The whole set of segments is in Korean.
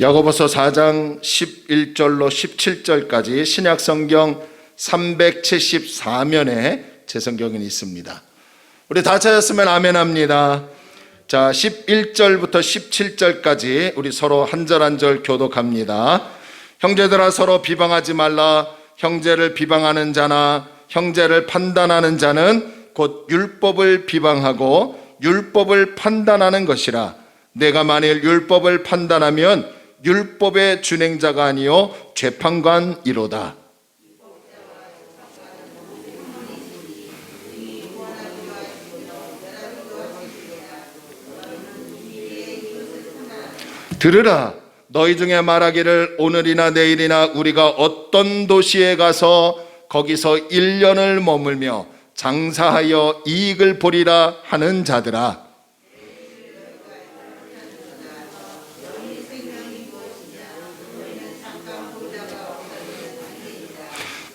야고보서 4장 11절로 17절까지 신약성경 374면에 제 성경이 있습니다. 우리 다 찾았으면 아멘 합니다. 자, 11절부터 17절까지 우리 서로 한 절 한 절 교독합니다. 형제들아, 서로 비방하지 말라. 형제를 비방하는 자나 형제를 판단하는 자는 곧 율법을 비방하고 율법을 판단하는 것이라. 내가 만일 율법을 판단하면 율법의 준행자가 아니요 재판관이로다. 들으라. 너희 중에 말하기를 오늘이나 내일이나 우리가 어떤 도시에 가서 거기서 1년을 머물며 장사하여 이익을 보리라 하는 자들아.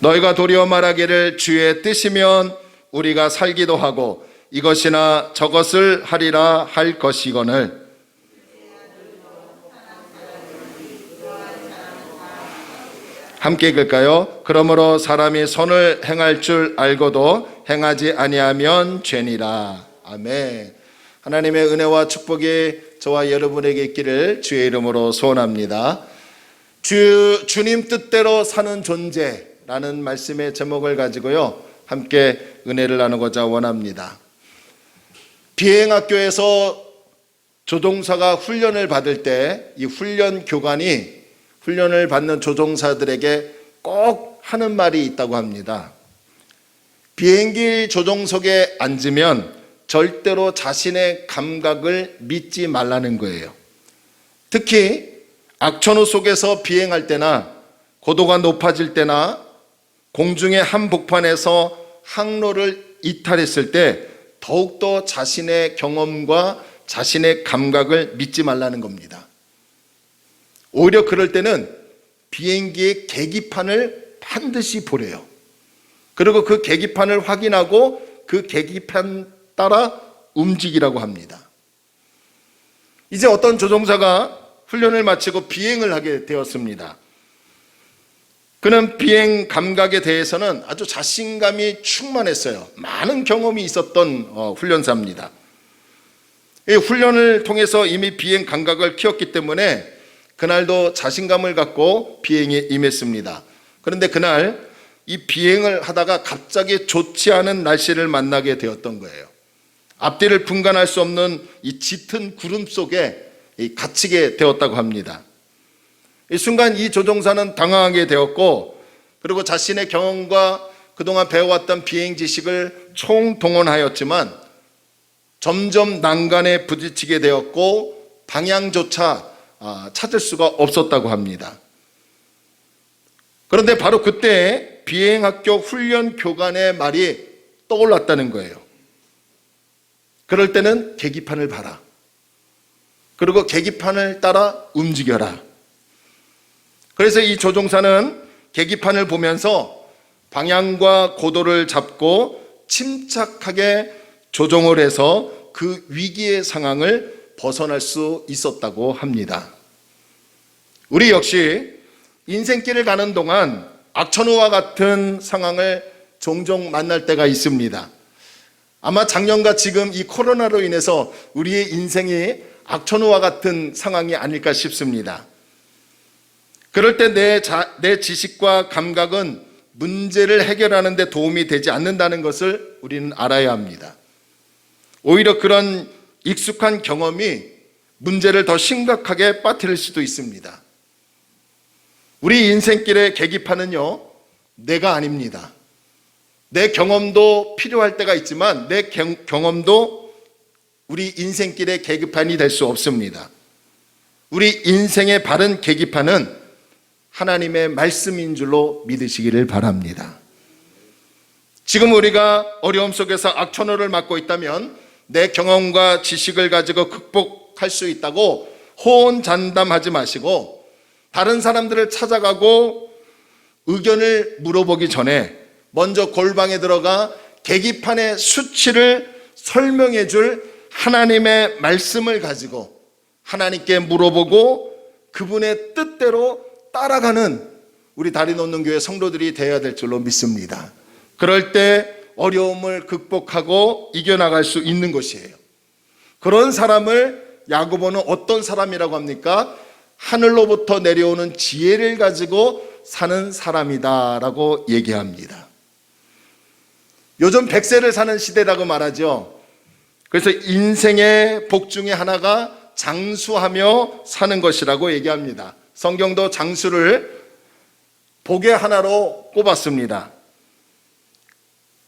너희가 도리어 말하기를 주의 뜻이면 우리가 살기도 하고 이것이나 저것을 하리라 할 것이거늘. 함께 읽을까요? 그러므로 사람이 선을 행할 줄 알고도 행하지 아니하면 죄니라. 아멘. 하나님의 은혜와 축복이 저와 여러분에게 있기를 주의 이름으로 소원합니다. 주님 뜻대로 사는 존재라는 말씀의 제목을 가지고요, 함께 은혜를 나누고자 원합니다. 비행학교에서 조종사가 훈련을 받을 때 이 훈련 교관이 훈련을 받는 조종사들에게 꼭 하는 말이 있다고 합니다. 비행기 조종석에 앉으면 절대로 자신의 감각을 믿지 말라는 거예요. 특히 악천후 속에서 비행할 때나 고도가 높아질 때나 공중의 한복판에서 항로를 이탈했을 때 더욱더 자신의 경험과 자신의 감각을 믿지 말라는 겁니다. 오히려 그럴 때는 비행기의 계기판을 반드시 보래요. 그리고 그 계기판을 확인하고 그 계기판 따라 움직이라고 합니다. 이제 어떤 조종사가 훈련을 마치고 비행을 하게 되었습니다. 그는 비행 감각에 대해서는 아주 자신감이 충만했어요. 많은 경험이 있었던 훈련사입니다. 이 훈련을 통해서 이미 비행 감각을 키웠기 때문에 그날도 자신감을 갖고 비행에 임했습니다. 그런데 그날 이 비행을 하다가 갑자기 좋지 않은 날씨를 만나게 되었던 거예요. 앞뒤를 분간할 수 없는 이 짙은 구름 속에 갇히게 되었다고 합니다. 이 순간 이 조종사는 당황하게 되었고, 그리고 자신의 경험과 그동안 배워왔던 비행 지식을 총동원하였지만 점점 난간에 부딪히게 되었고 방향조차 찾을 수가 없었다고 합니다. 그런데 바로 그때 비행학교 훈련 교관의 말이 떠올랐다는 거예요. 그럴 때는 계기판을 봐라. 그리고 계기판을 따라 움직여라. 그래서 이 조종사는 계기판을 보면서 방향과 고도를 잡고 침착하게 조종을 해서 그 위기의 상황을 벗어날 수 있었다고 합니다. 우리 역시 인생길을 가는 동안 악천후와 같은 상황을 종종 만날 때가 있습니다. 아마 작년과 지금 이 코로나로 인해서 우리의 인생이 악천후와 같은 상황이 아닐까 싶습니다. 그럴 때 내 지식과 감각은 문제를 해결하는 데 도움이 되지 않는다는 것을 우리는 알아야 합니다. 오히려 그런 익숙한 경험이 문제를 더 심각하게 빠뜨릴 수도 있습니다. 우리 인생길의 계기판은요, 내가 아닙니다. 내 경험도 필요할 때가 있지만 내 경험도 우리 인생길의 계기판이 될 수 없습니다. 우리 인생의 바른 계기판은 하나님의 말씀인 줄로 믿으시기를 바랍니다. 지금 우리가 어려움 속에서 악천후를 맞고 있다면 내 경험과 지식을 가지고 극복할 수 있다고 호언장담하지 마시고 다른 사람들을 찾아가고 의견을 물어보기 전에 먼저 골방에 들어가 계기판의 수치를 설명해 줄 하나님의 말씀을 가지고 하나님께 물어보고 그분의 뜻대로 따라가는 우리 다리 놓는 교회 성도들이 되어야 될 줄로 믿습니다. 그럴 때 어려움을 극복하고 이겨나갈 수 있는 것이에요. 그런 사람을 야고보는 어떤 사람이라고 합니까? 하늘로부터 내려오는 지혜를 가지고 사는 사람이다라고 얘기합니다. 요즘 100세를 사는 시대라고 말하죠. 그래서 인생의 복 중에 하나가 장수하며 사는 것이라고 얘기합니다. 성경도 장수를 복의 하나로 꼽았습니다.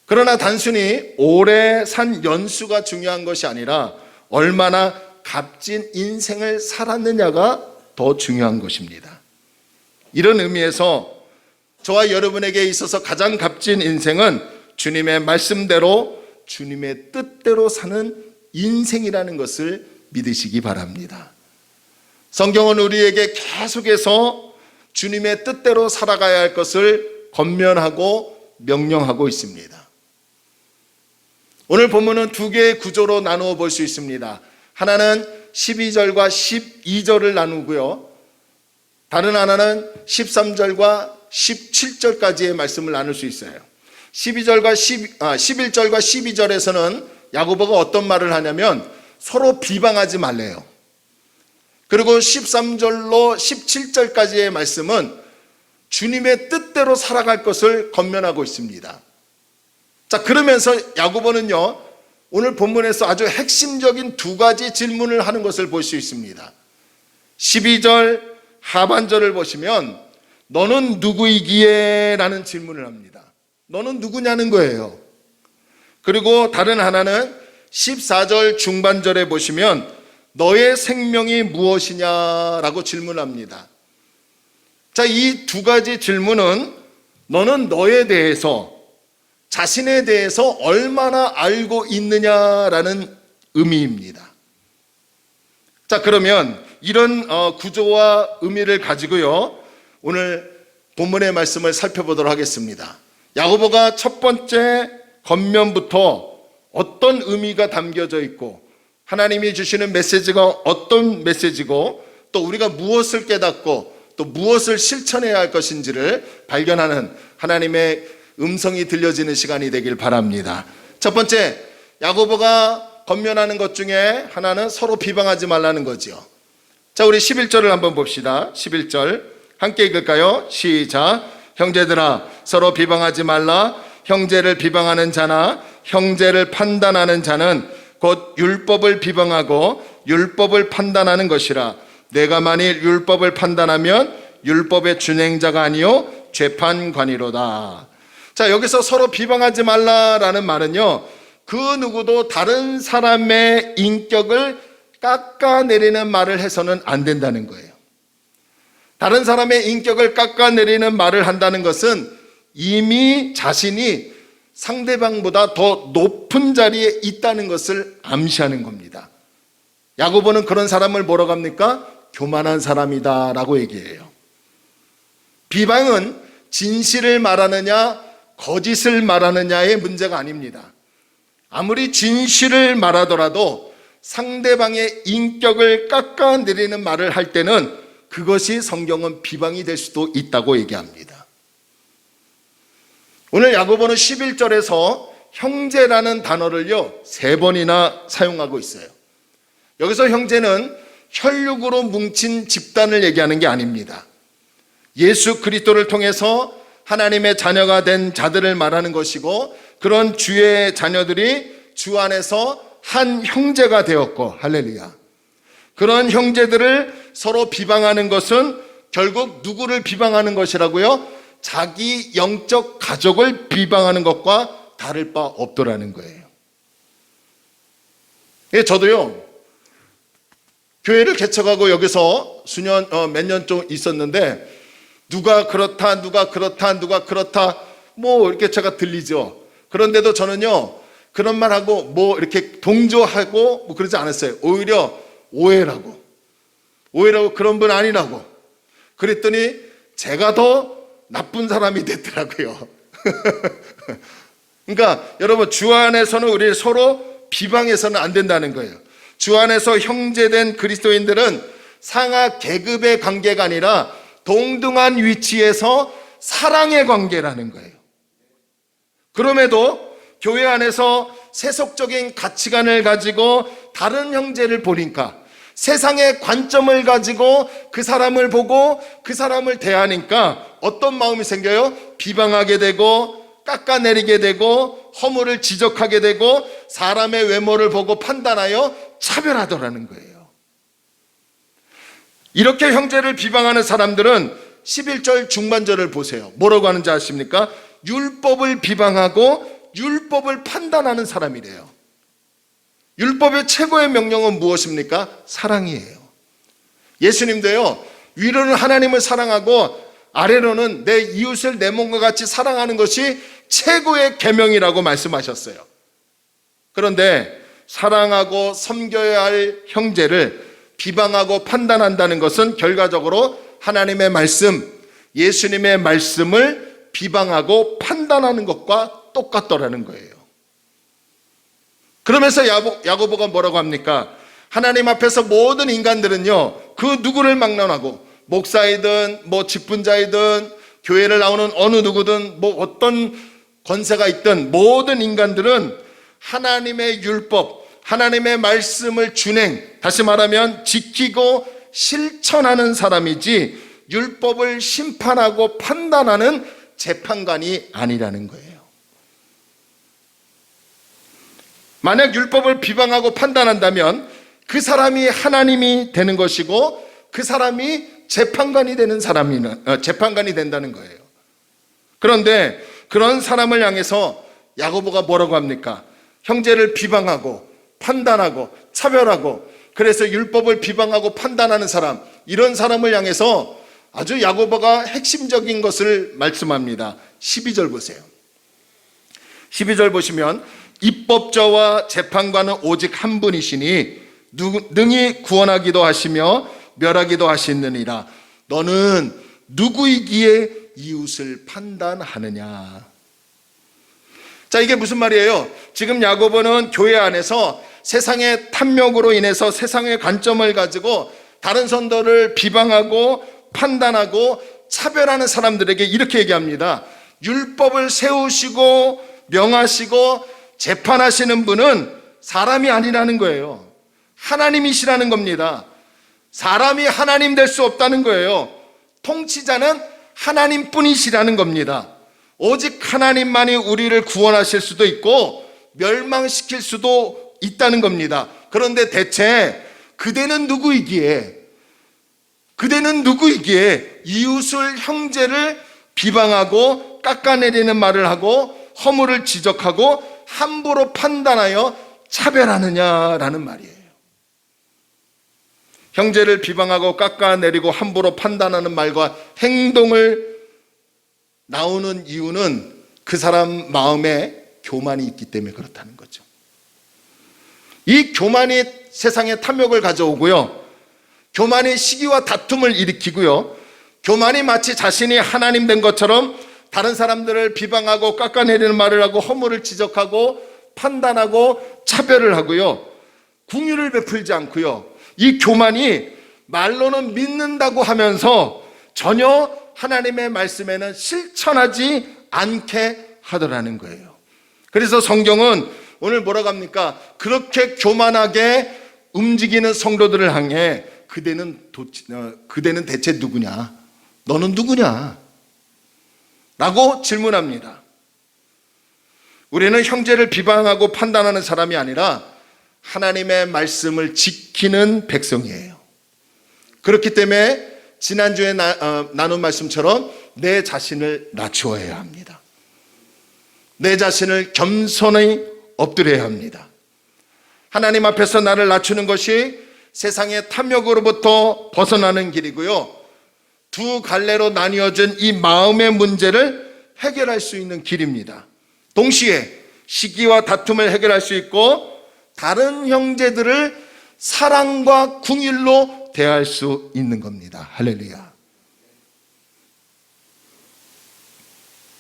그러나 단순히 오래 산 연수가 중요한 것이 아니라 얼마나 값진 인생을 살았느냐가 더 중요한 것입니다. 이런 의미에서 저와 여러분에게 있어서 가장 값진 인생은 주님의 말씀대로 주님의 뜻대로 사는 인생이라는 것을 믿으시기 바랍니다. 성경은 우리에게 계속해서 주님의 뜻대로 살아가야 할 것을 권면하고 명령하고 있습니다. 오늘 본문은 두 개의 구조로 나누어 볼 수 있습니다. 하나는 12절과 12절을 나누고요. 다른 하나는 13절과 17절까지의 말씀을 나눌 수 있어요. 11절과 12절에서는 야고보가 어떤 말을 하냐면 서로 비방하지 말래요. 그리고 13절로 17절까지의 말씀은 주님의 뜻대로 살아갈 것을 권면하고 있습니다. 자, 그러면서 야고보는요, 오늘 본문에서 아주 핵심적인 두 가지 질문을 하는 것을 볼 수 있습니다. 12절 하반절을 보시면 너는 누구이기에? 라는 질문을 합니다. 너는 누구냐는 거예요. 그리고 다른 하나는 14절 중반절에 보시면 너의 생명이 무엇이냐라고 질문합니다. 자, 이 두 가지 질문은 너는 너에 대해서, 자신에 대해서 얼마나 알고 있느냐라는 의미입니다. 자, 그러면 이런 구조와 의미를 가지고요, 오늘 본문의 말씀을 살펴보도록 하겠습니다. 야고보가 첫 번째 겉면부터 어떤 의미가 담겨져 있고 하나님이 주시는 메시지가 어떤 메시지고 또 우리가 무엇을 깨닫고 또 무엇을 실천해야 할 것인지를 발견하는 하나님의 음성이 들려지는 시간이 되길 바랍니다. 첫 번째, 야고보가 권면하는 것 중에 하나는 서로 비방하지 말라는 거죠. 자, 우리 11절을 한번 봅시다. 11절 함께 읽을까요? 시작. 형제들아, 서로 비방하지 말라. 형제를 비방하는 자나 형제를 판단하는 자는 곧 율법을 비방하고 율법을 판단하는 것이라. 내가 만일 율법을 판단하면 율법의 준행자가 아니요 재판관이로다. 자, 여기서 서로 비방하지 말라라는 말은요, 그 누구도 다른 사람의 인격을 깎아내리는 말을 해서는 안 된다는 거예요. 다른 사람의 인격을 깎아내리는 말을 한다는 것은 이미 자신이 상대방보다 더 높은 자리에 있다는 것을 암시하는 겁니다. 야고보는 그런 사람을 뭐라고 합니까? 교만한 사람이다 라고 얘기해요. 비방은 진실을 말하느냐 거짓을 말하느냐의 문제가 아닙니다. 아무리 진실을 말하더라도 상대방의 인격을 깎아내리는 말을 할 때는 그것이 성경은 비방이 될 수도 있다고 얘기합니다. 오늘 야고보는 11절에서 형제라는 단어를요 3번이나 사용하고 있어요. 여기서 형제는 혈육으로 뭉친 집단을 얘기하는 게 아닙니다. 예수 그리스도를 통해서 하나님의 자녀가 된 자들을 말하는 것이고, 그런 주의 자녀들이 주 안에서 한 형제가 되었고, 할렐루야. 그런 형제들을 서로 비방하는 것은 결국 누구를 비방하는 것이라고요? 자기 영적 가족을 비방하는 것과 다를 바 없더라는 거예요. 예, 저도요 교회를 개척하고 여기서 몇 년 좀 있었는데 누가 그렇다 누가 뭐 이렇게 제가 들리죠. 그런데도 저는요 그런 말하고 뭐 이렇게 동조하고 뭐 그러지 않았어요. 오히려 오해라고 그런 분 아니라고 그랬더니 제가 더 나쁜 사람이 됐더라고요. 그러니까 여러분, 주 안에서는 우리 서로 비방해서는 안 된다는 거예요. 주 안에서 형제된 그리스도인들은 상하 계급의 관계가 아니라 동등한 위치에서 사랑의 관계라는 거예요. 그럼에도 교회 안에서 세속적인 가치관을 가지고 다른 형제를 보니까, 세상의 관점을 가지고 그 사람을 보고 그 사람을 대하니까 어떤 마음이 생겨요? 비방하게 되고 깎아내리게 되고 허물을 지적하게 되고 사람의 외모를 보고 판단하여 차별하더라는 거예요. 이렇게 형제를 비방하는 사람들은 11절 중반절을 보세요. 뭐라고 하는지 아십니까? 율법을 비방하고 율법을 판단하는 사람이래요. 율법의 최고의 명령은 무엇입니까? 사랑이에요. 예수님도요, 위로는 하나님을 사랑하고 아래로는 내 이웃을 내 몸과 같이 사랑하는 것이 최고의 계명이라고 말씀하셨어요. 그런데 사랑하고 섬겨야 할 형제를 비방하고 판단한다는 것은 결과적으로 하나님의 말씀, 예수님의 말씀을 비방하고 판단하는 것과 똑같더라는 거예요. 그러면서 야고보가 뭐라고 합니까? 하나님 앞에서 모든 인간들은요, 그 누구를 막론하고 목사이든 직분자이든 교회를 나오는 어느 누구든 어떤 권세가 있든 모든 인간들은 하나님의 율법, 하나님의 말씀을 준행, 다시 말하면 지키고 실천하는 사람이지 율법을 심판하고 판단하는 재판관이 아니라는 거예요. 만약 율법을 비방하고 판단한다면 그 사람이 하나님이 되는 것이고 그 사람이 재판관이 된다는 거예요. 그런데 그런 사람을 향해서 야고보가 뭐라고 합니까? 형제를 비방하고 판단하고 차별하고, 그래서 율법을 비방하고 판단하는 사람, 이런 사람을 향해서 아주 야고보가 핵심적인 것을 말씀합니다. 12절 보세요. 12절 보시면 입법자와 재판관은 오직 한 분이시니 능히 구원하기도 하시며 멸하기도 하시느니라. 너는 누구이기에 이웃을 판단하느냐. 자, 이게 무슨 말이에요? 지금 야고보는 교회 안에서 세상의 탐욕으로 인해서 세상의 관점을 가지고 다른 성도를 비방하고 판단하고 차별하는 사람들에게 이렇게 얘기합니다. 율법을 세우시고 명하시고 재판하시는 분은 사람이 아니라는 거예요. 하나님이시라는 겁니다. 사람이 하나님 될 수 없다는 거예요. 통치자는 하나님뿐이시라는 겁니다. 오직 하나님만이 우리를 구원하실 수도 있고 멸망시킬 수도 있다는 겁니다. 그런데 대체 그대는 누구이기에 이웃을, 형제를 비방하고 깎아내리는 말을 하고 허물을 지적하고 함부로 판단하여 차별하느냐라는 말이에요. 형제를 비방하고 깎아내리고 함부로 판단하는 말과 행동을 나오는 이유는 그 사람 마음에 교만이 있기 때문에 그렇다는 거죠. 이 교만이 세상에 탐욕을 가져오고요, 교만이 시기와 다툼을 일으키고요, 교만이 마치 자신이 하나님 된 것처럼 다른 사람들을 비방하고 깎아내리는 말을 하고 허물을 지적하고 판단하고 차별을 하고요, 긍휼을 베풀지 않고요, 이 교만이 말로는 믿는다고 하면서 전혀 하나님의 말씀에는 실천하지 않게 하더라는 거예요. 그래서 성경은 오늘 뭐라고 합니까? 그렇게 교만하게 움직이는 성도들을 향해 그대는 대체 누구냐? 너는 누구냐? 라고 질문합니다. 우리는 형제를 비방하고 판단하는 사람이 아니라 하나님의 말씀을 지키는 백성이에요. 그렇기 때문에 지난주에 나눈 말씀처럼 내 자신을 낮추어야 합니다. 내 자신을 겸손히 엎드려야 합니다. 하나님 앞에서 나를 낮추는 것이 세상의 탐욕으로부터 벗어나는 길이고요, 두 갈래로 나뉘어진 이 마음의 문제를 해결할 수 있는 길입니다. 동시에 시기와 다툼을 해결할 수 있고 다른 형제들을 사랑과 긍휼로 대할 수 있는 겁니다. 할렐루야.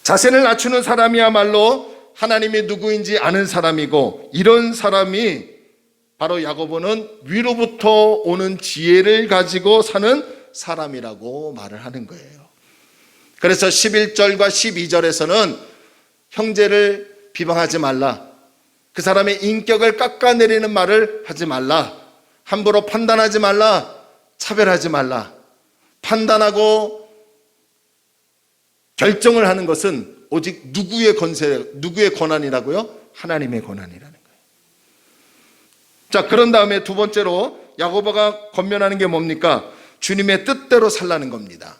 자신을 낮추는 사람이야말로 하나님이 누구인지 아는 사람이고, 이런 사람이 바로 야고보는 위로부터 오는 지혜를 가지고 사는 사람이라고 말을 하는 거예요. 그래서 11절과 12절에서는 형제를 비방하지 말라, 그 사람의 인격을 깎아내리는 말을 하지 말라, 함부로 판단하지 말라, 차별하지 말라. 판단하고 결정을 하는 것은 오직 누구의 권한이라고요? 하나님의 권한이라는 거예요. 자, 그런 다음에 두 번째로 야고보가 권면하는 게 뭡니까? 주님의 뜻대로 살라는 겁니다.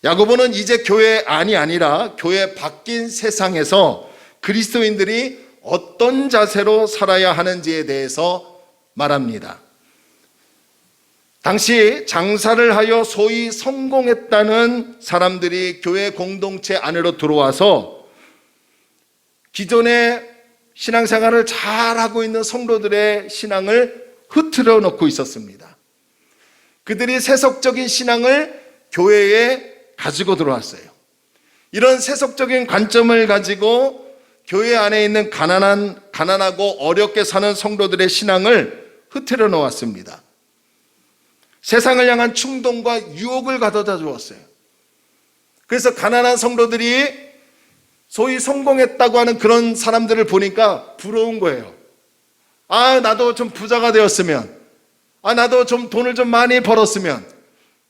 야고보는 이제 교회 안이 아니라 교회 바뀐 세상에서 그리스도인들이 어떤 자세로 살아야 하는지에 대해서 말합니다. 당시 장사를 하여 소위 성공했다는 사람들이 교회 공동체 안으로 들어와서 기존의 신앙생활을 잘하고 있는 성도들의 신앙을 흐트러 놓고 있었습니다. 그들이 세속적인 신앙을 교회에 가지고 들어왔어요. 이런 세속적인 관점을 가지고 교회 안에 있는 가난하고 어렵게 사는 성도들의 신앙을 흐트러 놓았습니다. 세상을 향한 충동과 유혹을 가져다 주었어요. 그래서 가난한 성도들이 소위 성공했다고 하는 그런 사람들을 보니까 부러운 거예요. 아, 나도 좀 부자가 되었으면, 아, 나도 좀 돈을 좀 많이 벌었으면,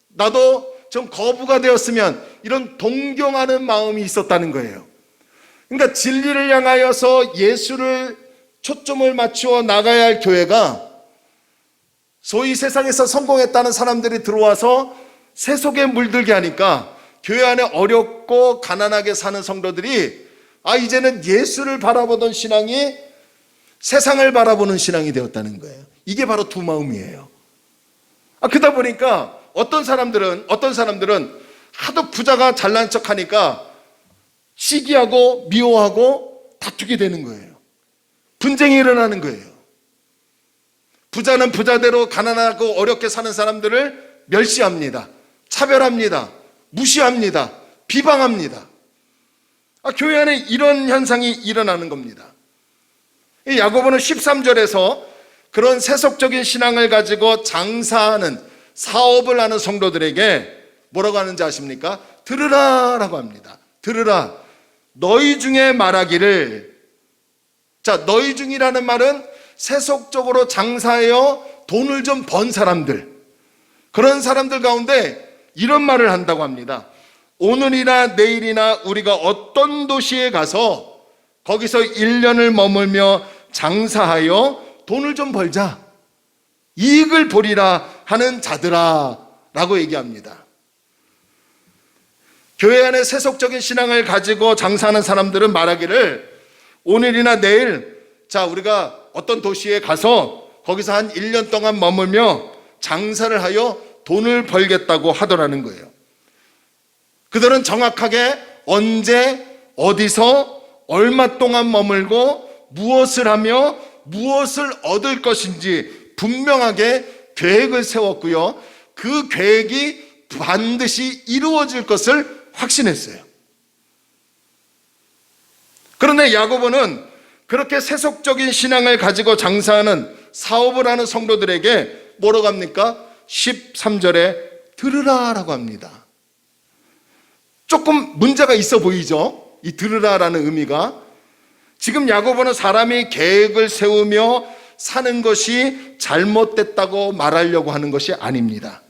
나도 좀 거부가 되었으면, 이런 동경하는 마음이 있었다는 거예요. 그러니까 진리를 향하여서 예수를 초점을 맞추어 나가야 할 교회가 소위 세상에서 성공했다는 사람들이 들어와서 세속에 물들게 하니까 교회 안에 어렵고 가난하게 사는 성도들이 이제는 예수를 바라보던 신앙이 세상을 바라보는 신앙이 되었다는 거예요. 이게 바로 두 마음이에요. 그러다 보니까 어떤 사람들은 하도 부자가 잘난 척하니까 시기하고 미워하고 다투게 되는 거예요. 분쟁이 일어나는 거예요. 부자는 부자대로 가난하고 어렵게 사는 사람들을 멸시합니다. 차별합니다. 무시합니다. 비방합니다. 교회 안에 이런 현상이 일어나는 겁니다. 야고보는 13절에서 그런 세속적인 신앙을 가지고 장사하는, 사업을 하는 성도들에게 뭐라고 하는지 아십니까? 들으라 라고 합니다. 들으라. 너희 중에 말하기를. 자, 너희 중이라는 말은 세속적으로 장사하여 돈을 좀 번 사람들, 그런 사람들 가운데 이런 말을 한다고 합니다. 오늘이나 내일이나 우리가 어떤 도시에 가서 거기서 1년을 머물며 장사하여 돈을 좀 벌자, 이익을 보리라 하는 자들아 라고 얘기합니다. 교회 안에 세속적인 신앙을 가지고 장사하는 사람들은 말하기를 오늘이나 내일, 자, 우리가 어떤 도시에 가서 거기서 한 1년 동안 머물며 장사를 하여 돈을 벌겠다고 하더라는 거예요. 그들은 정확하게 언제, 어디서, 얼마 동안 머물고 무엇을 하며 무엇을 얻을 것인지 분명하게 계획을 세웠고요. 그 계획이 반드시 이루어질 것을 확신했어요. 그런데 야고보는 그렇게 세속적인 신앙을 가지고 장사하는, 사업을 하는 성도들에게 뭐라고 합니까? 13절에 들으라 라고 합니다. 조금 문제가 있어 보이죠? 이 들으라 라는 의미가. 지금 야고보는 사람이 계획을 세우며 사는 것이 잘못됐다고 말하려고 하는 것이 아닙니다.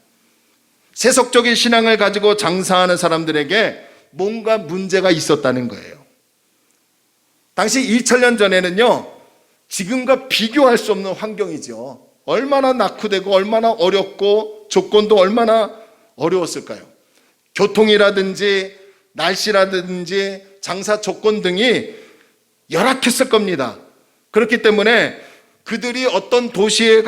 세속적인 신앙을 가지고 장사하는 사람들에게 뭔가 문제가 있었다는 거예요. 당시 2000년 전에는요, 지금과 비교할 수 없는 환경이죠. 얼마나 낙후되고 얼마나 어렵고 조건도 얼마나 어려웠을까요? 교통이라든지 날씨라든지 장사 조건 등이 열악했을 겁니다. 그렇기 때문에 그들이 어떤 도시에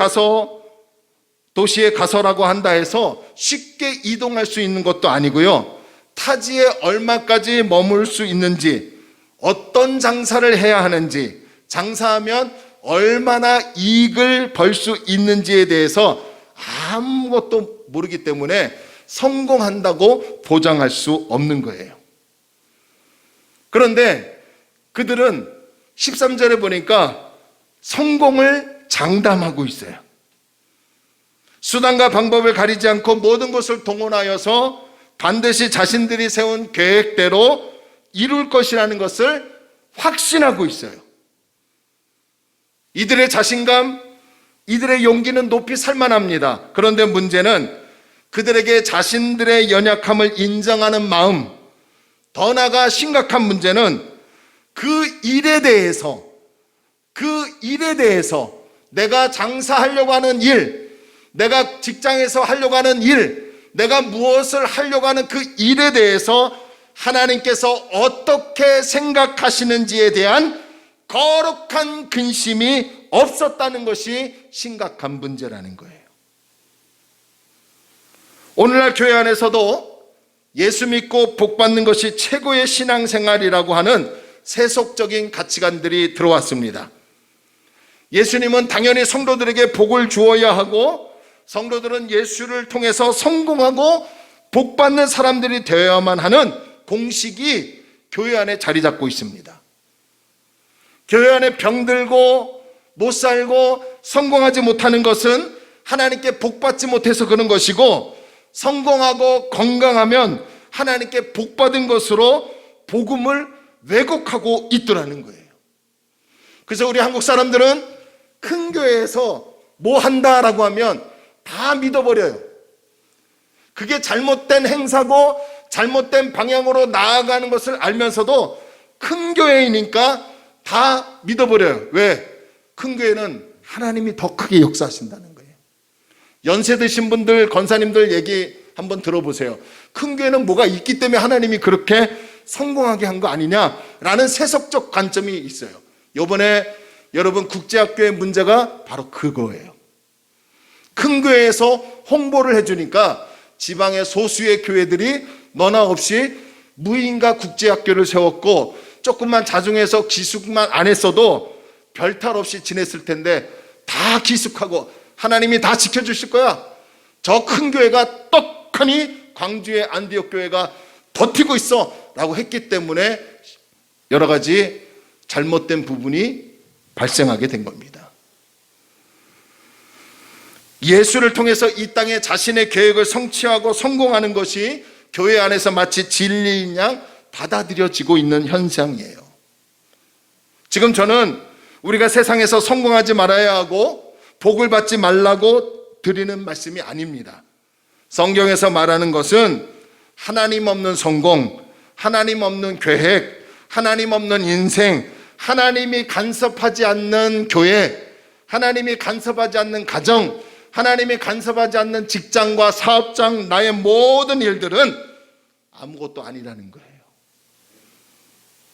가서라고 한다 해서 쉽게 이동할 수 있는 것도 아니고요, 타지에 얼마까지 머물 수 있는지, 어떤 장사를 해야 하는지, 장사하면 얼마나 이익을 벌 수 있는지에 대해서 아무것도 모르기 때문에 성공한다고 보장할 수 없는 거예요. 그런데 그들은 13절에 보니까 성공을 장담하고 있어요. 수단과 방법을 가리지 않고 모든 것을 동원하여서 반드시 자신들이 세운 계획대로 이룰 것이라는 것을 확신하고 있어요. 이들의 자신감, 이들의 용기는 높이 살만합니다. 그런데 문제는 그들에게 자신들의 연약함을 인정하는 마음, 더 나아가 심각한 문제는 그 일에 대해서 내가 장사하려고 하는 일, 내가 직장에서 하려고 하는 일, 내가 무엇을 하려고 하는 그 일에 대해서 하나님께서 어떻게 생각하시는지에 대한 거룩한 근심이 없었다는 것이 심각한 문제라는 거예요. 오늘날 교회 안에서도 예수 믿고 복 받는 것이 최고의 신앙생활이라고 하는 세속적인 가치관들이 들어왔습니다. 예수님은 당연히 성도들에게 복을 주어야 하고, 성도들은 예수를 통해서 성공하고 복 받는 사람들이 되어야만 하는 공식이 교회 안에 자리 잡고 있습니다. 교회 안에 병들고 못 살고 성공하지 못하는 것은 하나님께 복 받지 못해서 그런 것이고, 성공하고 건강하면 하나님께 복 받은 것으로 복음을 왜곡하고 있더라는 거예요. 그래서 우리 한국 사람들은 큰 교회에서 뭐 한다라고 하면 다 믿어버려요. 그게 잘못된 행사고 잘못된 방향으로 나아가는 것을 알면서도 큰 교회이니까 다 믿어버려요. 왜? 큰 교회는 하나님이 더 크게 역사하신다는 거예요. 연세 드신 분들, 권사님들 얘기 한번 들어보세요. 큰 교회는 뭐가 있기 때문에 하나님이 그렇게 성공하게 한 거 아니냐라는 세속적 관점이 있어요. 이번에 여러분 국제학교의 문제가 바로 그거예요. 큰 교회에서 홍보를 해주니까 지방의 소수의 교회들이 너나 없이 무인가 국제학교를 세웠고, 조금만 자중해서 기숙만 안 했어도 별탈 없이 지냈을 텐데 다 기숙하고 하나님이 다 지켜주실 거야. 저 큰 교회가 떡하니 광주의 안디옥 교회가 버티고 있어 라고 했기 때문에 여러 가지 잘못된 부분이 발생하게 된 겁니다. 예수를 통해서 이 땅에 자신의 계획을 성취하고 성공하는 것이 교회 안에서 마치 진리인 양 받아들여지고 있는 현상이에요. 지금 저는 우리가 세상에서 성공하지 말아야 하고 복을 받지 말라고 드리는 말씀이 아닙니다. 성경에서 말하는 것은 하나님 없는 성공, 하나님 없는 계획, 하나님 없는 인생, 하나님이 간섭하지 않는 교회, 하나님이 간섭하지 않는 가정, 하나님이 간섭하지 않는 직장과 사업장, 나의 모든 일들은 아무것도 아니라는 거예요.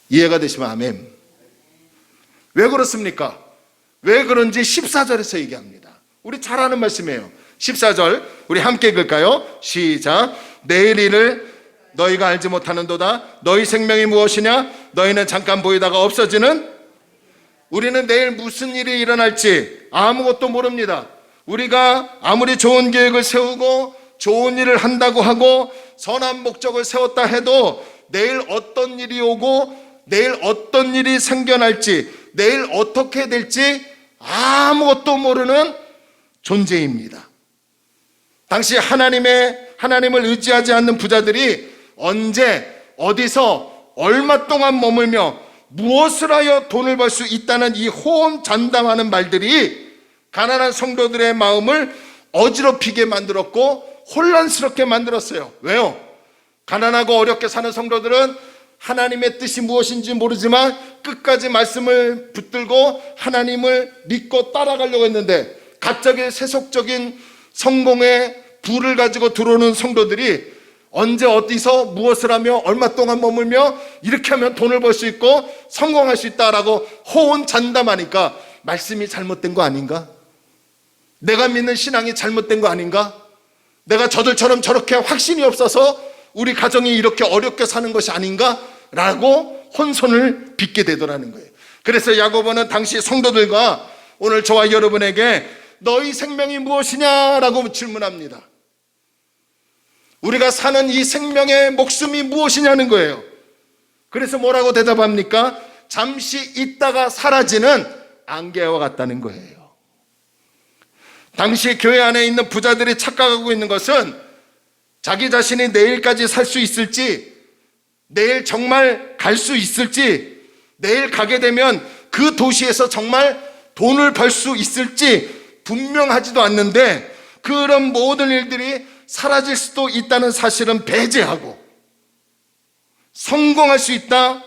이해가 되시면 아멘. 왜 그렇습니까? 왜 그런지 14절에서 얘기합니다. 우리 잘 아는 말씀이에요. 14절 우리 함께 읽을까요? 시작. 내일 일을 너희가 알지 못하는도다. 너희 생명이 무엇이냐? 너희는 잠깐 보이다가 없어지는. 우리는 내일 무슨 일이 일어날지 아무것도 모릅니다. 우리가 아무리 좋은 계획을 세우고 좋은 일을 한다고 하고 선한 목적을 세웠다 해도 내일 어떤 일이 오고 내일 어떤 일이 생겨날지, 내일 어떻게 될지 아무것도 모르는 존재입니다. 당시 하나님을 의지하지 않는 부자들이 언제 어디서 얼마 동안 머물며 무엇을 하여 돈을 벌 수 있다는 이 호언장담하는 말들이 가난한 성도들의 마음을 어지럽히게 만들었고 혼란스럽게 만들었어요. 왜요? 가난하고 어렵게 사는 성도들은 하나님의 뜻이 무엇인지 모르지만 끝까지 말씀을 붙들고 하나님을 믿고 따라가려고 했는데, 갑자기 세속적인 성공의 부를 가지고 들어오는 성도들이 언제 어디서 무엇을 하며 얼마 동안 머물며 이렇게 하면 돈을 벌 수 있고 성공할 수 있다라고 호언장담하니까 말씀이 잘못된 거 아닌가? 내가 믿는 신앙이 잘못된 거 아닌가? 내가 저들처럼 저렇게 확신이 없어서 우리 가정이 이렇게 어렵게 사는 것이 아닌가? 라고 혼선을 빚게 되더라는 거예요. 그래서 야고보는 당시 성도들과 오늘 저와 여러분에게 너희 생명이 무엇이냐라고 질문합니다. 우리가 사는 이 생명의 목숨이 무엇이냐는 거예요. 그래서 뭐라고 대답합니까? 잠시 있다가 사라지는 안개와 같다는 거예요. 당시 교회 안에 있는 부자들이 착각하고 있는 것은 자기 자신이 내일까지 살 수 있을지, 내일 정말 갈 수 있을지, 내일 가게 되면 그 도시에서 정말 돈을 벌 수 있을지 분명하지도 않는데, 그런 모든 일들이 사라질 수도 있다는 사실은 배제하고 성공할 수 있다,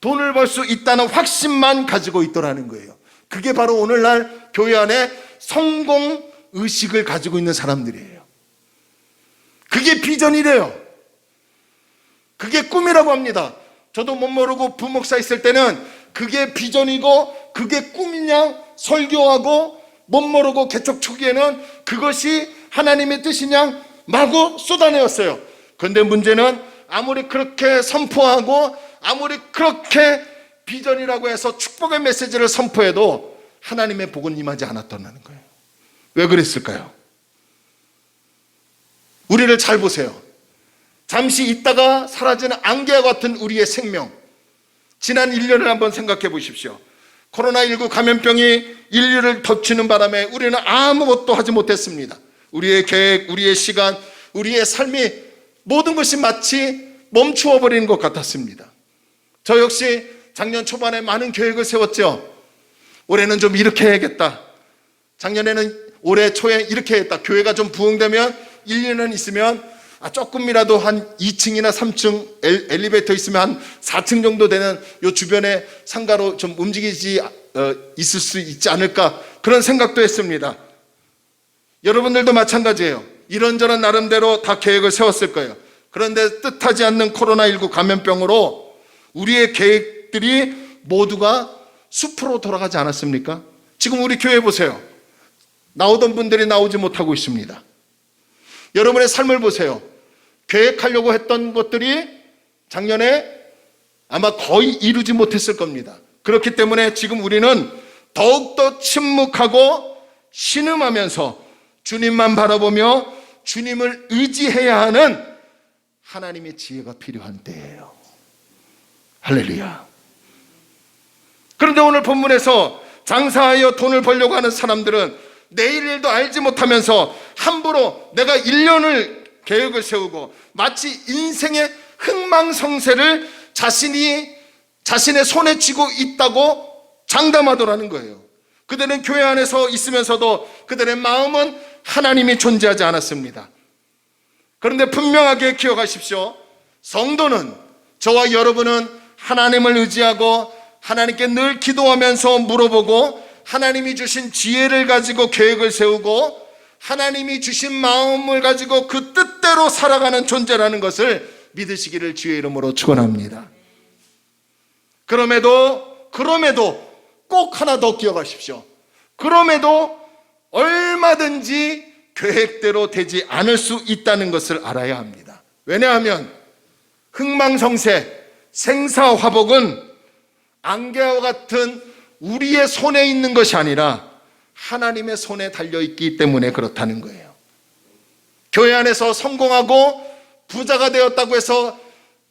돈을 벌 수 있다는 확신만 가지고 있더라는 거예요. 그게 바로 오늘날 교회 안에 성공 의식을 가지고 있는 사람들이에요. 그게 비전이래요. 그게 꿈이라고 합니다. 저도 못 모르고 부목사 있을 때는 그게 비전이고 그게 꿈이냐 설교하고 못 모르고 개척 초기에는 그것이 하나님의 뜻이냐 마구 쏟아내었어요. 그런데 문제는 아무리 그렇게 선포하고 아무리 그렇게 비전이라고 해서 축복의 메시지를 선포해도 하나님의 복은 임하지 않았다는 거예요. 왜 그랬을까요? 우리를 잘 보세요. 잠시 있다가 사라지는 안개와 같은 우리의 생명, 지난 1년을 한번 생각해 보십시오. 코로나19 감염병이 인류를 덮치는 바람에 우리는 아무것도 하지 못했습니다. 우리의 계획, 우리의 시간, 우리의 삶이 모든 것이 마치 멈추어 버리는 것 같았습니다. 저 역시 작년 초반에 많은 계획을 세웠죠. 올해는 좀 이렇게 해야겠다. 작년에는 올해 초에 이렇게 했다. 교회가 좀 부흥되면 1, 2년 있으면 조금이라도 한 2층이나 3층 엘리베이터 있으면 한 4층 정도 되는 요 주변에 상가로 좀 움직이지 있을 수 있지 않을까, 그런 생각도 했습니다. 여러분들도 마찬가지예요. 이런저런 나름대로 다 계획을 세웠을 거예요. 그런데 뜻하지 않는 코로나19 감염병으로 우리의 계획들이 모두가 숲으로 돌아가지 않았습니까? 지금 우리 교회 보세요. 나오던 분들이 나오지 못하고 있습니다. 여러분의 삶을 보세요. 계획하려고 했던 것들이 작년에 아마 거의 이루지 못했을 겁니다. 그렇기 때문에 지금 우리는 더욱더 침묵하고 신음하면서 주님만 바라보며 주님을 의지해야 하는 하나님의 지혜가 필요한 때예요. 할렐루야. 그런데 오늘 본문에서 장사하여 돈을 벌려고 하는 사람들은 내일 일도 알지 못하면서 함부로 내가 1년을 계획을 세우고 마치 인생의 흥망성쇠를 자신의 손에 쥐고 있다고 장담하더라는 거예요. 그들은 교회 안에서 있으면서도 그들의 마음은 하나님이 존재하지 않았습니다. 그런데 분명하게 기억하십시오. 성도는, 저와 여러분은 하나님을 의지하고 하나님께 늘 기도하면서 물어보고 하나님이 주신 지혜를 가지고 계획을 세우고 하나님이 주신 마음을 가지고 그 뜻대로 살아가는 존재라는 것을 믿으시기를 주의 이름으로 축원합니다. 그럼에도 꼭 하나 더 기억하십시오. 그럼에도 얼마든지 계획대로 되지 않을 수 있다는 것을 알아야 합니다. 왜냐하면 흥망성쇠, 생사화복은 안개와 같은 우리의 손에 있는 것이 아니라 하나님의 손에 달려있기 때문에 그렇다는 거예요. 교회 안에서 성공하고 부자가 되었다고 해서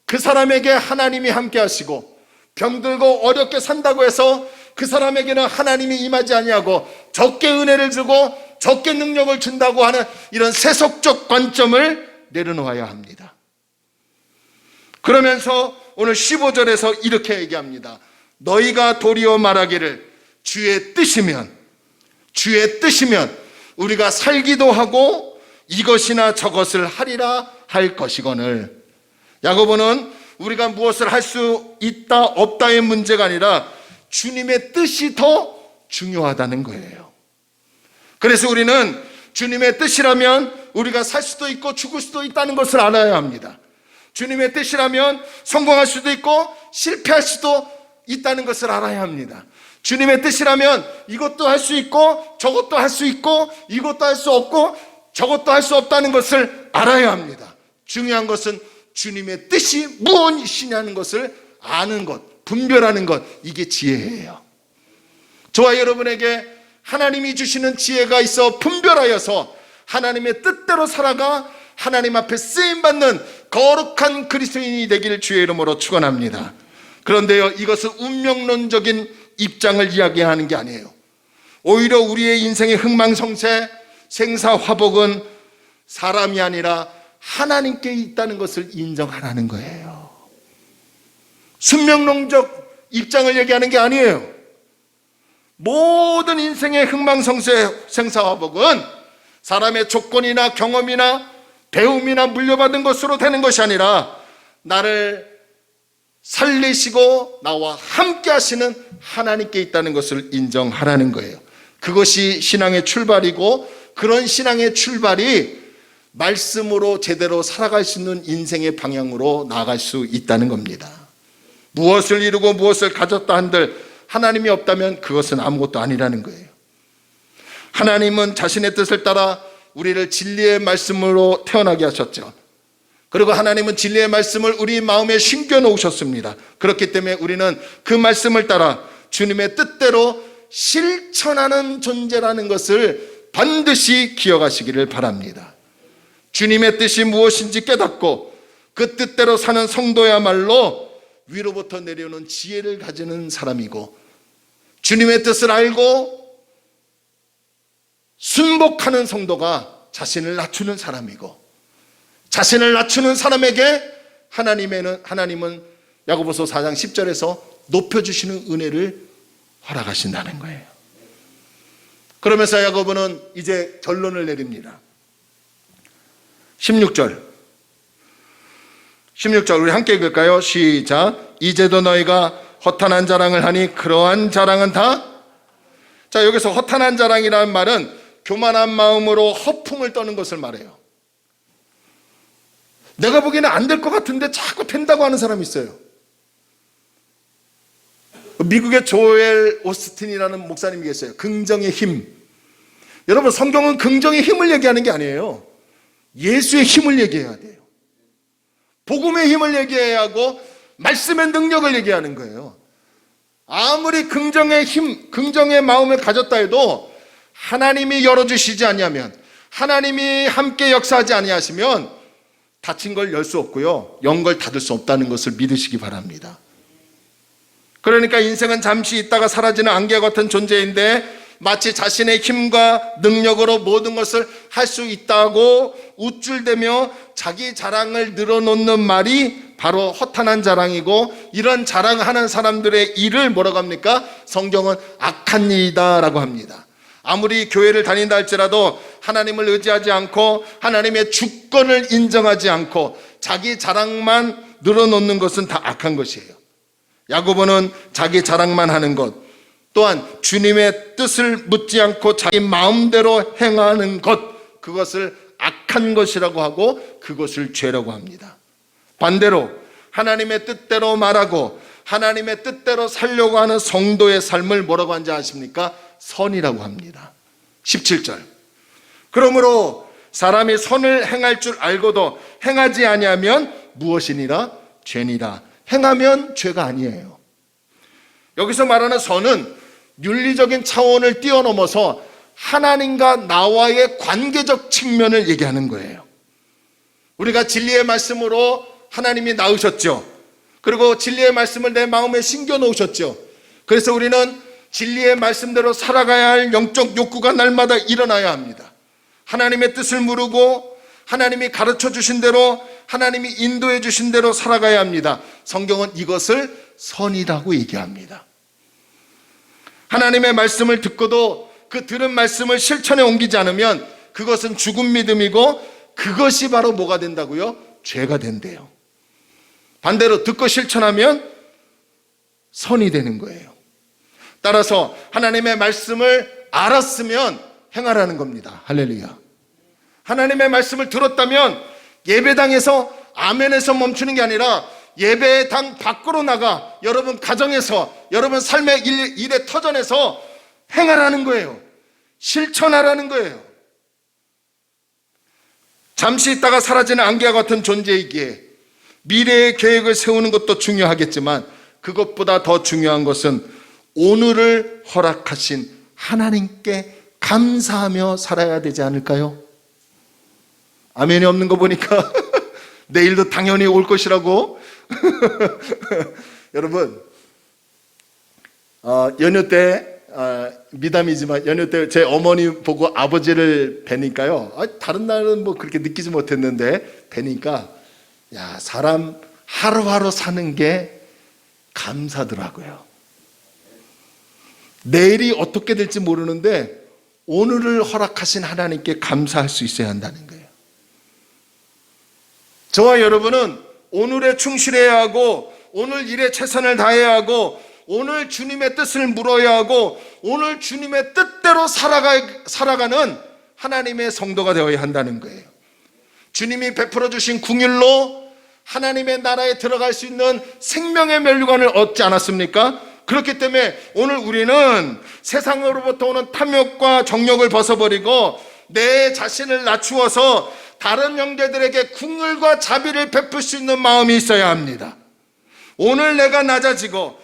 그 사람에게 하나님이 함께 하시고, 병들고 어렵게 산다고 해서 그 사람에게는 하나님이 임하지 아니하고 적게 은혜를 주고 적게 능력을 준다고 하는 이런 세속적 관점을 내려놓아야 합니다. 그러면서 오늘 15절에서 이렇게 얘기합니다. 너희가 도리어 말하기를 주의 뜻이면 우리가 살기도 하고 이것이나 저것을 하리라 할 것이거늘. 야고보는 우리가 무엇을 할 수 있다 없다의 문제가 아니라 주님의 뜻이 더 중요하다는 거예요. 그래서 우리는 주님의 뜻이라면 우리가 살 수도 있고 죽을 수도 있다는 것을 알아야 합니다. 주님의 뜻이라면 성공할 수도 있고 실패할 수도 있다는 것을 알아야 합니다. 주님의 뜻이라면 이것도 할 수 있고 저것도 할 수 있고 이것도 할 수 없고 저것도 할 수 없다는 것을 알아야 합니다. 중요한 것은 주님의 뜻이 무엇이냐는 것을 아는 것, 분별하는 것, 이게 지혜예요. 저와 여러분에게 하나님이 주시는 지혜가 있어 분별하여서 하나님의 뜻대로 살아가 하나님 앞에 쓰임받는 거룩한 그리스도인이 되기를 주의 이름으로 축원합니다. 그런데요, 이것은 운명론적인 입장을 이야기하는 게 아니에요. 오히려 우리의 인생의 흥망성쇠, 생사화복은 사람이 아니라 하나님께 있다는 것을 인정하라는 거예요. 순명론적 입장을 얘기하는 게 아니에요. 모든 인생의 흥망성쇠 생사화복은 사람의 조건이나 경험이나 배움이나 물려받은 것으로 되는 것이 아니라 나를 살리시고 나와 함께 하시는 하나님께 있다는 것을 인정하라는 거예요. 그것이 신앙의 출발이고, 그런 신앙의 출발이 말씀으로 제대로 살아갈 수 있는 인생의 방향으로 나아갈 수 있다는 겁니다. 무엇을 이루고 무엇을 가졌다 한들 하나님이 없다면 그것은 아무것도 아니라는 거예요. 하나님은 자신의 뜻을 따라 우리를 진리의 말씀으로 태어나게 하셨죠. 그리고 하나님은 진리의 말씀을 우리 마음에 심겨 놓으셨습니다. 그렇기 때문에 우리는 그 말씀을 따라 주님의 뜻대로 실천하는 존재라는 것을 반드시 기억하시기를 바랍니다. 주님의 뜻이 무엇인지 깨닫고 그 뜻대로 사는 성도야말로 위로부터 내려오는 지혜를 가지는 사람이고, 주님의 뜻을 알고 순복하는 성도가 자신을 낮추는 사람이고, 자신을 낮추는 사람에게 하나님은 야고보서 4장 10절에서 높여주시는 은혜를 허락하신다는 거예요. 그러면서 야고보는 이제 결론을 내립니다. 16절 우리 함께 읽을까요? 시작. 이제도 너희가 허탄한 자랑을 하니 그러한 자랑은 다, 자, 여기서 허탄한 자랑이라는 말은 교만한 마음으로 허풍을 떠는 것을 말해요. 내가 보기에는 안 될 것 같은데 자꾸 된다고 하는 사람이 있어요. 미국의 조엘 오스틴이라는 목사님이 계세요. 긍정의 힘. 여러분, 성경은 긍정의 힘을 얘기하는 게 아니에요. 예수의 힘을 얘기해야 돼요. 복음의 힘을 얘기해야 하고 말씀의 능력을 얘기하는 거예요. 아무리 긍정의 힘, 긍정의 마음을 가졌다 해도 하나님이 열어주시지 아니하면, 하나님이 함께 역사하지 아니하시면 닫힌 걸 열 수 없고요, 연 걸 닫을 수 없다는 것을 믿으시기 바랍니다. 그러니까 인생은 잠시 있다가 사라지는 안개 같은 존재인데, 마치 자신의 힘과 능력으로 모든 것을 할 수 있다고 우쭐대며 자기 자랑을 늘어놓는 말이 바로 허탄한 자랑이고, 이런 자랑하는 사람들의 일을 뭐라고 합니까? 성경은 악한 일이다 라고 합니다. 아무리 교회를 다닌다 할지라도 하나님을 의지하지 않고 하나님의 주권을 인정하지 않고 자기 자랑만 늘어놓는 것은 다 악한 것이에요. 야고보는 자기 자랑만 하는 것, 또한 주님의 뜻을 묻지 않고 자기 마음대로 행하는 것, 그것을 악한 것이라고 하고 그것을 죄라고 합니다. 반대로 하나님의 뜻대로 말하고 하나님의 뜻대로 살려고 하는 성도의 삶을 뭐라고 하는지 아십니까? 선이라고 합니다. 17절. 그러므로 사람이 선을 행할 줄 알고도 행하지 아니하면 무엇이니라? 죄니라. 행하면 죄가 아니에요. 여기서 말하는 선은 윤리적인 차원을 뛰어넘어서 하나님과 나와의 관계적 측면을 얘기하는 거예요. 우리가 진리의 말씀으로 하나님이 낳으셨죠. 그리고 진리의 말씀을 내 마음에 심겨 놓으셨죠. 그래서 우리는 진리의 말씀대로 살아가야 할 영적 욕구가 날마다 일어나야 합니다. 하나님의 뜻을 물고 하나님이 가르쳐 주신 대로, 하나님이 인도해 주신 대로 살아가야 합니다. 성경은 이것을 선이라고 얘기합니다. 하나님의 말씀을 듣고도 그 들은 말씀을 실천에 옮기지 않으면 그것은 죽은 믿음이고, 그것이 바로 뭐가 된다고요? 죄가 된대요. 반대로 듣고 실천하면 선이 되는 거예요. 따라서 하나님의 말씀을 알았으면 행하라는 겁니다. 할렐루야. 하나님의 말씀을 들었다면 예배당에서 아멘에서 멈추는 게 아니라 예배당 밖으로 나가 여러분 가정에서, 여러분 삶의 일의 터전에서 행하라는 거예요. 실천하라는 거예요. 잠시 있다가 사라지는 안개와 같은 존재이기에 미래의 계획을 세우는 것도 중요하겠지만, 그것보다 더 중요한 것은 오늘을 허락하신 하나님께 감사하며 살아야 되지 않을까요? 아멘이 없는 거 보니까 내일도 당연히 올 것이라고. 여러분, 연휴 때 미담이지만 연휴 때 제 어머니 보고 아버지를 뵈니까요. 다른 날은 뭐 그렇게 느끼지 못했는데 뵈니까 야, 사람 하루하루 사는 게 감사더라고요. 내일이 어떻게 될지 모르는데 오늘을 허락하신 하나님께 감사할 수 있어야 한다는 거예요. 저와 여러분은 오늘에 충실해야 하고 오늘 일에 최선을 다해야 하고 오늘 주님의 뜻을 물어야 하고 오늘 주님의 뜻대로 살아가는 하나님의 성도가 되어야 한다는 거예요. 주님이 베풀어 주신 궁율로 하나님의 나라에 들어갈 수 있는 생명의 면류관을 얻지 않았습니까? 그렇기 때문에 오늘 우리는 세상으로부터 오는 탐욕과 정욕을 벗어버리고 내 자신을 낮추어서 다른 형제들에게 궁율과 자비를 베풀 수 있는 마음이 있어야 합니다. 오늘 내가 낮아지고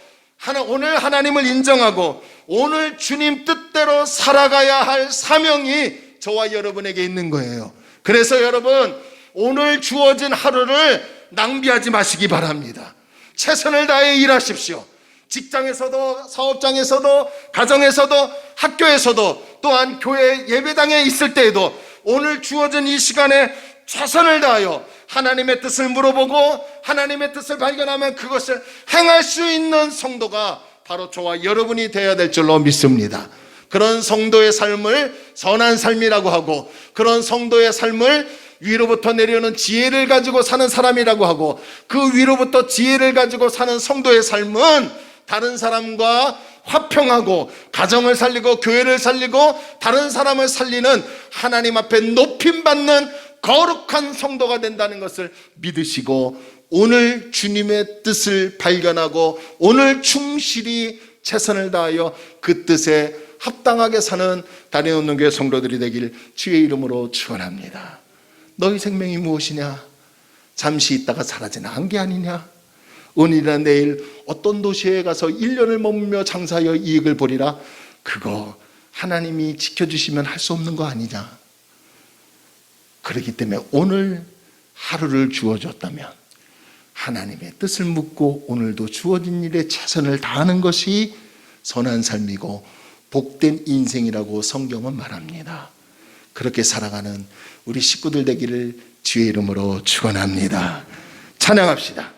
오늘 하나님을 인정하고 오늘 주님 뜻대로 살아가야 할 사명이 저와 여러분에게 있는 거예요. 그래서 여러분 오늘 주어진 하루를 낭비하지 마시기 바랍니다. 최선을 다해 일하십시오. 직장에서도 사업장에서도 가정에서도 학교에서도 또한 교회 예배당에 있을 때에도 오늘 주어진 이 시간에 최선을 다하여 하나님의 뜻을 물어보고 하나님의 뜻을 발견하면 그것을 행할 수 있는 성도가 바로 저와 여러분이 되어야 될 줄로 믿습니다. 그런 성도의 삶을 선한 삶이라고 하고 그런 성도의 삶을 위로부터 내려오는 지혜를 가지고 사는 사람이라고 하고 그 위로부터 지혜를 가지고 사는 성도의 삶은 다른 사람과 화평하고 가정을 살리고 교회를 살리고 다른 사람을 살리는 하나님 앞에 높임받는 거룩한 성도가 된다는 것을 믿으시고 오늘 주님의 뜻을 발견하고 오늘 충실히 최선을 다하여 그 뜻에 합당하게 사는 다니엘온누교회 성도들이 되길 주의 이름으로 축원합니다. 너희 생명이 무엇이냐? 잠시 있다가 사라지는 게 아니냐? 오늘이나 내일 어떤 도시에 가서 1년을 머물며 장사하여 이익을 보리라. 그거 하나님이 지켜주시면 할 수 없는 거 아니냐? 그렇기 때문에 오늘 하루를 주어줬다면 하나님의 뜻을 묻고 오늘도 주어진 일에 최선을 다하는 것이 선한 삶이고 복된 인생이라고 성경은 말합니다. 그렇게 살아가는 우리 식구들 되기를 주의 이름으로 축원합니다. 찬양합시다.